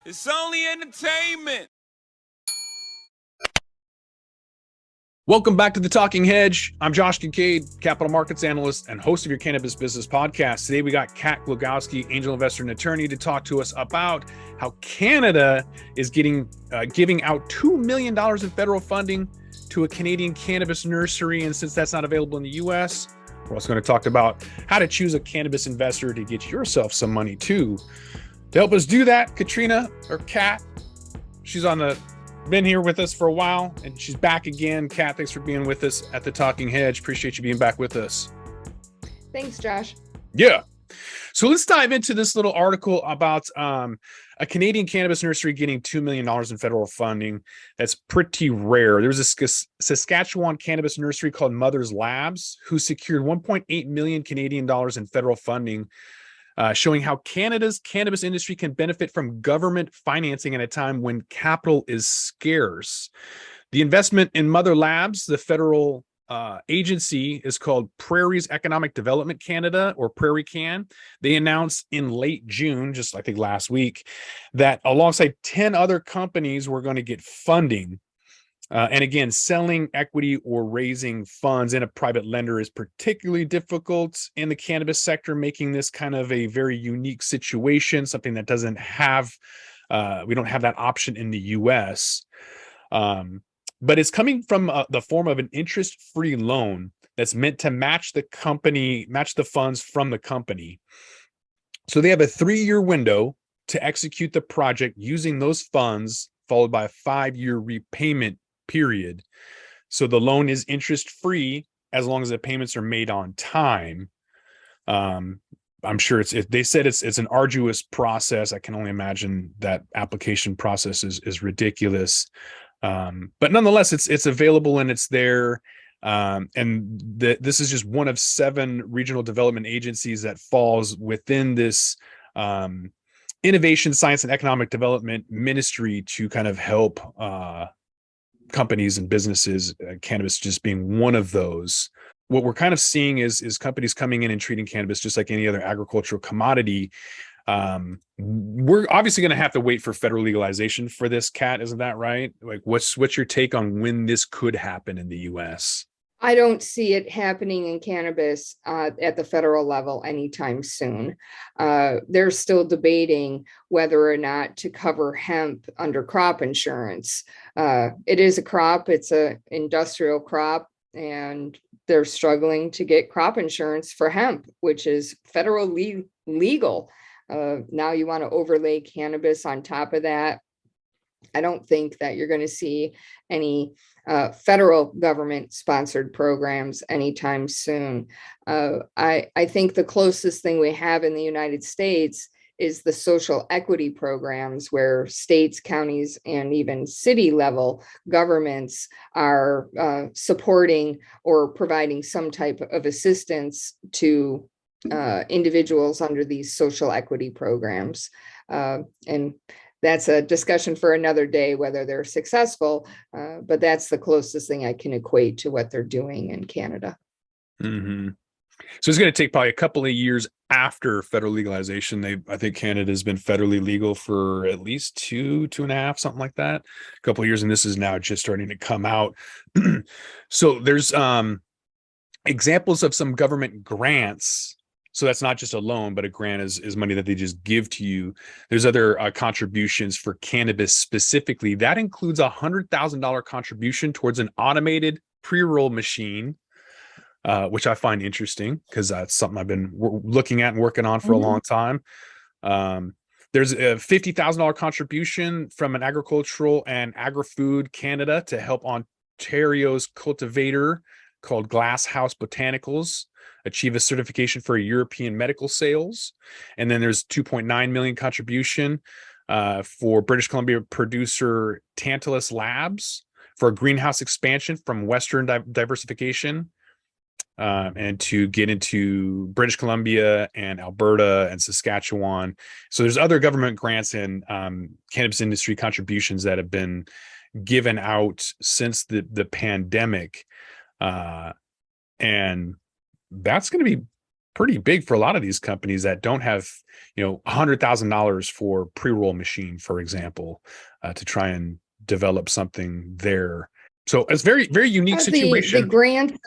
It's only entertainment. Welcome back to the Talking Hedge. I'm Josh Kincaid, capital markets analyst and host of your Cannabis Business Podcast. Today we got Kat Glogowski, angel investor and attorney, to talk to us about how Canada is giving out $2 million in federal funding to a Canadian cannabis nursery. And since that's not available in the U.S., we're also going to talk about how to choose a cannabis investor to get yourself some money too. To help us do that, Katrina, or Kat, she's been here with us for a while, and she's back again. Kat, thanks for being with us at the Talking Hedge. Appreciate you being back with us. Thanks, Josh. Yeah. So let's dive into this little article about a Canadian cannabis nursery getting $2 million in federal funding. That's pretty rare. There was a Saskatchewan cannabis nursery called Mother's Labs who secured 1.8 million Canadian dollars in federal funding, showing how Canada's cannabis industry can benefit from government financing at a time when capital is scarce. The investment in Mother Labs, the federal agency, is called Prairie's Economic Development Canada, or Prairie Can. They announced in late June, just I think last week, that alongside 10 other companies were going to get funding. And again, selling equity or raising funds in a private lender is particularly difficult in the cannabis sector, making this kind of a very unique situation, something that doesn't have, we don't have that option in the US. But it's coming from the form of an interest-free loan that's meant to match the funds from the company. So they have a 3-year window to execute the project using those funds, followed by a 5-year repayment period. So the loan is interest-free as long as the payments are made on time. I'm sure they said it's an arduous process. I can only imagine that application process is ridiculous. But nonetheless, it's available and it's there. This is just one of 7 regional development agencies that falls within this innovation, science, and economic development ministry to kind of help companies and businesses, cannabis just being one of those. What we're kind of seeing is companies coming in and treating cannabis just like any other agricultural commodity. We're obviously going to have to wait for federal legalization for this, Kat, isn't that right? Like, what's your take on when this could happen in the US? I don't see it happening in cannabis at the federal level anytime soon. They're still debating whether or not to cover hemp under crop insurance. It is a crop, it's an industrial crop, and they're struggling to get crop insurance for hemp, which is federally legal. Now you want to overlay cannabis on top of that. I don't think that you're going to see any federal government sponsored programs anytime soon. I think the closest thing we have in the United States is the social equity programs, where states, counties, and even city level governments are supporting or providing some type of assistance to individuals under these social equity programs. And that's a discussion for another day, whether they're successful, but that's the closest thing I can equate to what they're doing in Canada. Mm-hmm. So it's going to take probably a couple of years after federal legalization. I think Canada has been federally legal for at least two and a half, something like that, a couple of years, and this is now just starting to come out. So there's examples of some government grants. So that's not just a loan, but a grant is money that they just give to you. There's other contributions for cannabis specifically. That includes a $100,000 contribution towards an automated pre-roll machine, which I find interesting because that's something I've been looking at and working on for a long time. There's a $50,000 contribution from an agricultural and agri-food Canada to help Ontario's cultivator called Glasshouse Botanicals achieve a certification for European medical sales. And then there's 2.9 million contribution for British Columbia producer Tantalus Labs for a greenhouse expansion from Western diversification, and to get into British Columbia and Alberta and Saskatchewan. So there's other government grants and cannabis industry contributions that have been given out since the pandemic. And that's going to be pretty big for a lot of these companies that don't have, $100,000 for pre-roll machine, for example, to try and develop something there. So it's very, very unique situation. The grants,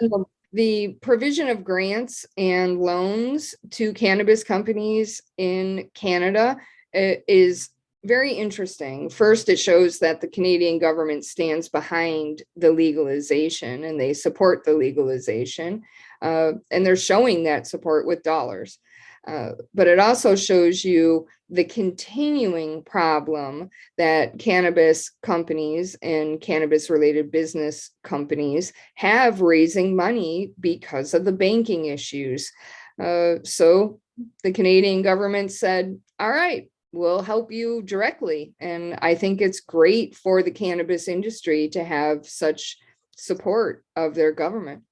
the provision of grants and loans to cannabis companies in Canada is very interesting. First, it shows that the Canadian government stands behind the legalization and they support the legalization. And they're showing that support with dollars. But it also shows you the continuing problem that cannabis companies and cannabis related business companies have raising money because of the banking issues. So the Canadian government said, all right, we'll help you directly. And I think it's great for the cannabis industry to have such support of their government.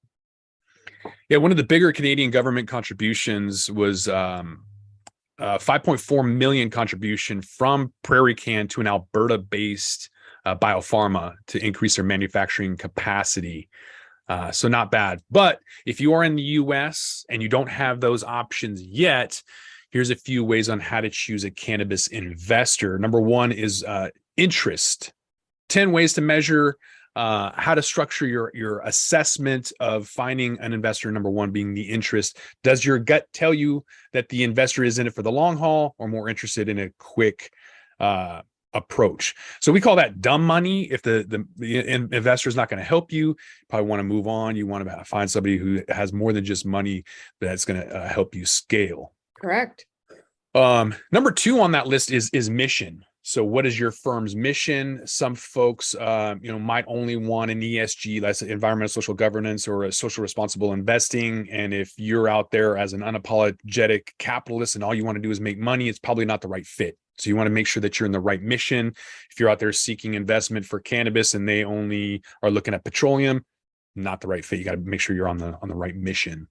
Yeah, one of the bigger Canadian government contributions was 5.4 million contribution from Prairie Can to an Alberta-based biopharma to increase their manufacturing capacity. So not bad. But if you are in the US and you don't have those options yet, here's a few ways on how to choose a cannabis investor. Number one is interest. 10 ways to measure how to structure your assessment of finding an investor. Number one being the interest. Does your gut tell you that the investor is in it for the long haul or more interested in a quick approach? So we call that dumb money. If the investor is not going to help you, you probably want to move on. You want to find somebody who has more than just money that's going to help you scale. Correct. Number two on that list is mission. So what is your firm's mission? Some folks, might only want an ESG, that's environmental social governance, or a social responsible investing. And if you're out there as an unapologetic capitalist and all you want to do is make money, it's probably not the right fit. So you want to make sure that you're in the right mission. If you're out there seeking investment for cannabis and they only are looking at petroleum, not the right fit. You got to make sure you're on the right mission.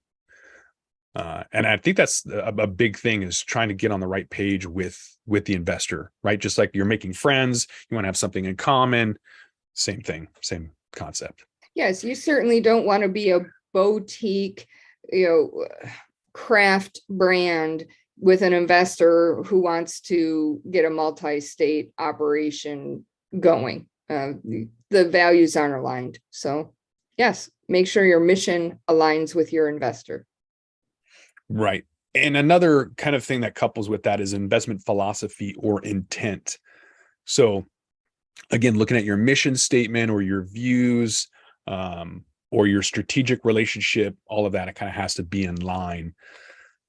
And I think that's a big thing, is trying to get on the right page with the investor, right? Just like you're making friends, you want to have something in common. Same thing, same concept. Yes, you certainly don't want to be a boutique, craft brand with an investor who wants to get a multi-state operation going. The values aren't aligned. So yes, make sure your mission aligns with your investor. Right. And another kind of thing that couples with that is investment philosophy or intent. So again, looking at your mission statement or your views, or your strategic relationship, all of that, it kind of has to be in line.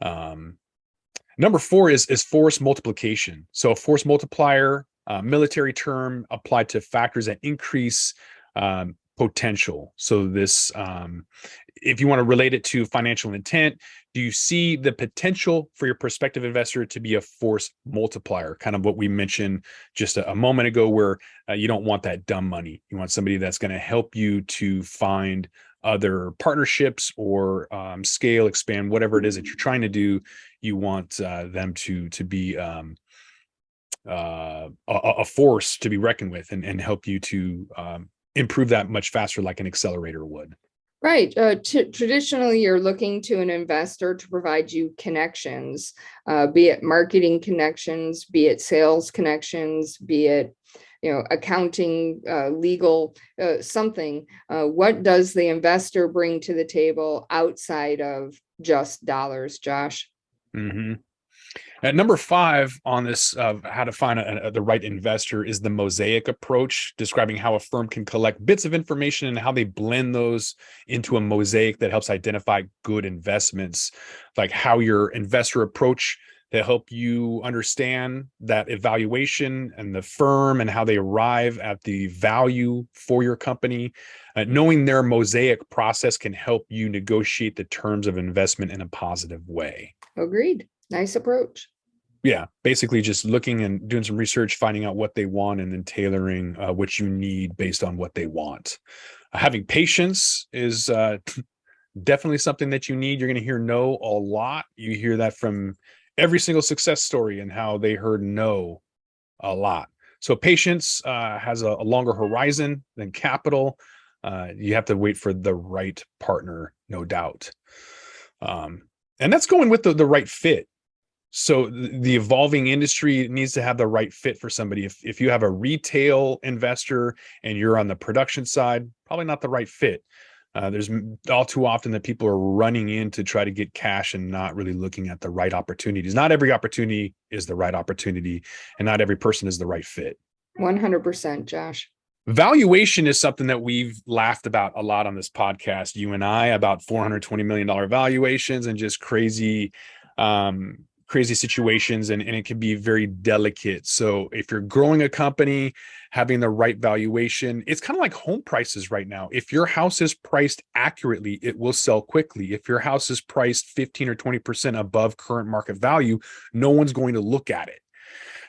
Number four is force multiplication. So a force multiplier, military term applied to factors that increase potential. So this, if you want to relate it to financial intent, do you see the potential for your prospective investor to be a force multiplier? Kind of what we mentioned just a moment ago, where you don't want that dumb money. You want somebody that's going to help you to find other partnerships or scale, expand, whatever it is that you're trying to do. You want them to be a force to be reckoned with and help you to improve that much faster, like an accelerator would. Right. Traditionally, you're looking to an investor to provide you connections, be it marketing connections, be it sales connections, be it accounting, legal, something. What does the investor bring to the table outside of just dollars, Josh? Mm-hmm. At number 5 on this of how to find the right investor is the mosaic approach, describing how a firm can collect bits of information and how they blend those into a mosaic that helps identify good investments, like how your investor approach to help you understand that evaluation and the firm and how they arrive at the value for your company. Knowing their mosaic process can help you negotiate the terms of investment in a positive way. Agreed. Nice approach. Yeah, basically just looking and doing some research, finding out what they want, and then tailoring what you need based on what they want. Having patience is definitely something that you need. You're going to hear no a lot. You hear that from every single success story and how they heard no a lot. So patience has a longer horizon than capital. You have to wait for the right partner, no doubt. And that's going with the right fit. So the evolving industry needs to have the right fit for somebody. If you have a retail investor and you're on the production side, probably not the right fit. There's all too often that people are running in to try to get cash and not really looking at the right opportunities. Not every opportunity is the right opportunity, and not every person is the right fit. 100%, Josh. Valuation is something that we've laughed about a lot on this podcast, you and I, about $420 million valuations and just crazy situations, and it can be very delicate. So if you're growing a company, having the right valuation, it's kind of like home prices right now. If your house is priced accurately, it will sell quickly. If your house is priced 15 or 20% above current market value, no one's going to look at it.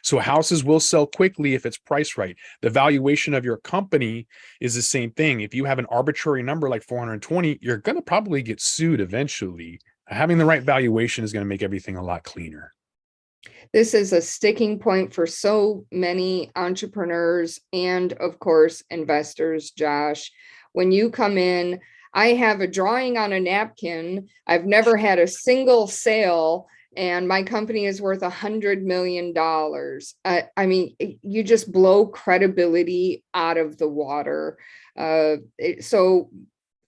So houses will sell quickly if it's priced right. The valuation of your company is the same thing. If you have an arbitrary number like 420, you're going to probably get sued eventually. Having the right valuation is going to make everything a lot cleaner. This is a sticking point for so many entrepreneurs and, of course, investors, Josh. When you come in, I have a drawing on a napkin. I've never had a single sale, and my company is worth $100 million. I mean, you just blow credibility out of the water. So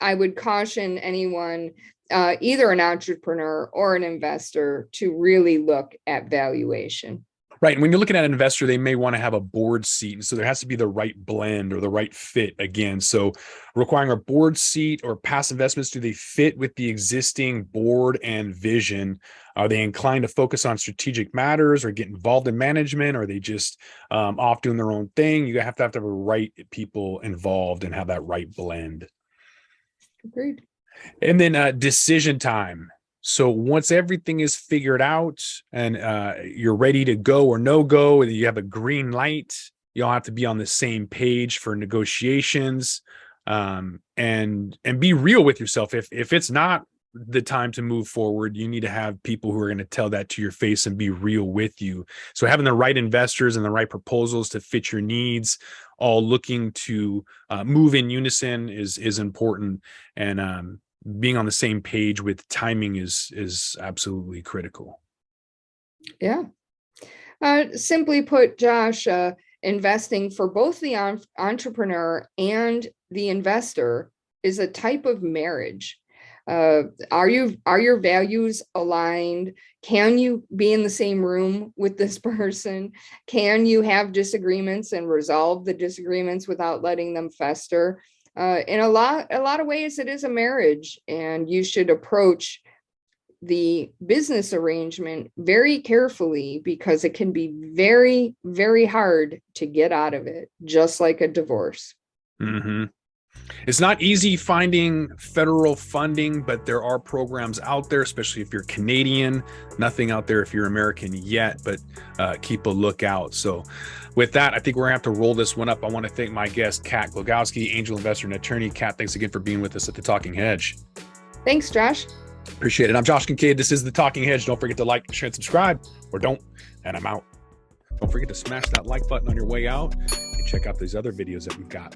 I would caution anyone, either an entrepreneur or an investor, to really look at valuation. Right. And when you're looking at an investor, they may want to have a board seat. And so there has to be the right blend or the right fit again. So requiring a board seat or past investments, do they fit with the existing board and vision? Are they inclined to focus on strategic matters or get involved in management? Or are they just off doing their own thing? You have to have the right people involved and have that right blend. Agreed. And then decision time. So once everything is figured out and you're ready to go or no go, you have a green light, you all have to be on the same page for negotiations, and be real with yourself. If it's not the time to move forward, you need to have people who are going to tell that to your face and be real with you. So having the right investors and the right proposals to fit your needs, all looking to move in unison is important. And being on the same page with timing is absolutely critical. Yeah. Simply put, Josh, investing for both the entrepreneur and the investor is a type of marriage. Are your values aligned? Can you be in the same room with this person? Can you have disagreements and resolve the disagreements without letting them fester? In a lot of ways, it is a marriage, and you should approach the business arrangement very carefully, because it can be very, very hard to get out of it, just like a divorce. Mm-hmm. It's not easy finding federal funding, but there are programs out there, especially if you're Canadian. Nothing out there if you're American yet, but keep a lookout. So with that, I think we're gonna have to roll this one up. I want to thank my guest, Kat Glogowski, angel investor and attorney. Kat, thanks again for being with us at The Talking Hedge. Thanks, Josh. Appreciate it. I'm Josh Kincaid. This is The Talking Hedge. Don't forget to like, share, and subscribe, or don't, and I'm out. Don't forget to smash that like button on your way out and check out these other videos that we've got.